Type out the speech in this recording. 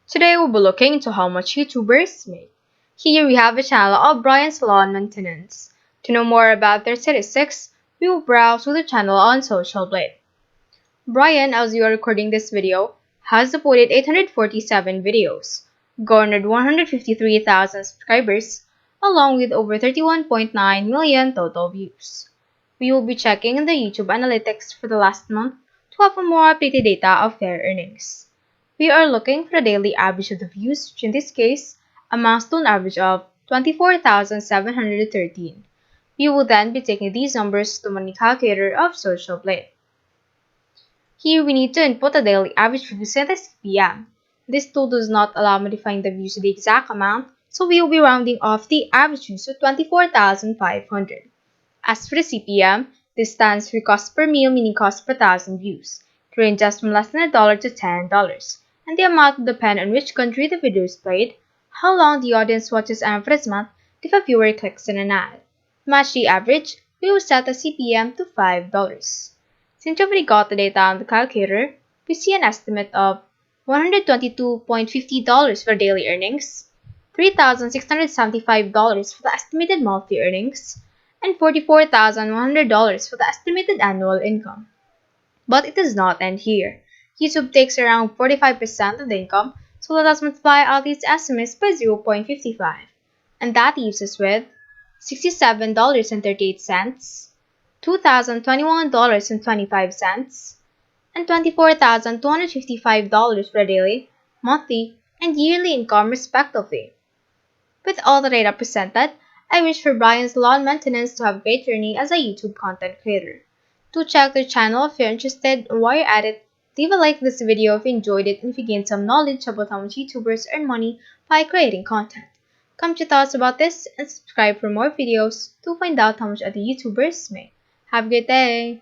Today we'll be looking into how much YouTubers make. Here we have a channel of Brian's Lawn Maintenance. To know more about their statistics, we will browse through the channel on Social Blade. Brian, as you are recording this video, has uploaded 847 videos, garnered 153,000 subscribers, along with over 31.9 million total views. We will be checking the YouTube analytics for the last month to have a more updated data of their earnings. We are looking for the daily average of the views, which in this case amounts to an average of 24,713. We will then be taking these numbers to money calculator of Social Blade. Here we need to input the daily average views and the CPM. This tool does not allow modifying the views to the exact amount, so we will be rounding off the average views to 24,500. As for the CPM, this stands for cost per mil, meaning cost per thousand views. It ranges from less than $1 to $10, and the amount will depend on which country the video is played, how long the audience watches an advertisement, if a viewer clicks on an ad. To match the average, we will set the CPM to $5. Since you've already got the data on the calculator, we see an estimate of $122.50 for daily earnings, $3,675 for the estimated monthly earnings, and $44,100 for the estimated annual income. But it does not end here. YouTube takes around 45% of the income, so let us multiply all these estimates by 0.55. And that leaves us with $67.38, $2,021.25, and $24,255 for daily, monthly, and yearly income respectively. With all the data presented, I wish for Brian's Lawn Maintenance to have a great journey as a YouTube content creator. Do check their channel if you're interested, and while you're at it, leave a like to this video if you enjoyed it and if you gained some knowledge about how much YouTubers earn money by creating content. Comment your thoughts about this and subscribe for more videos to find out how much other YouTubers make. Have a great day!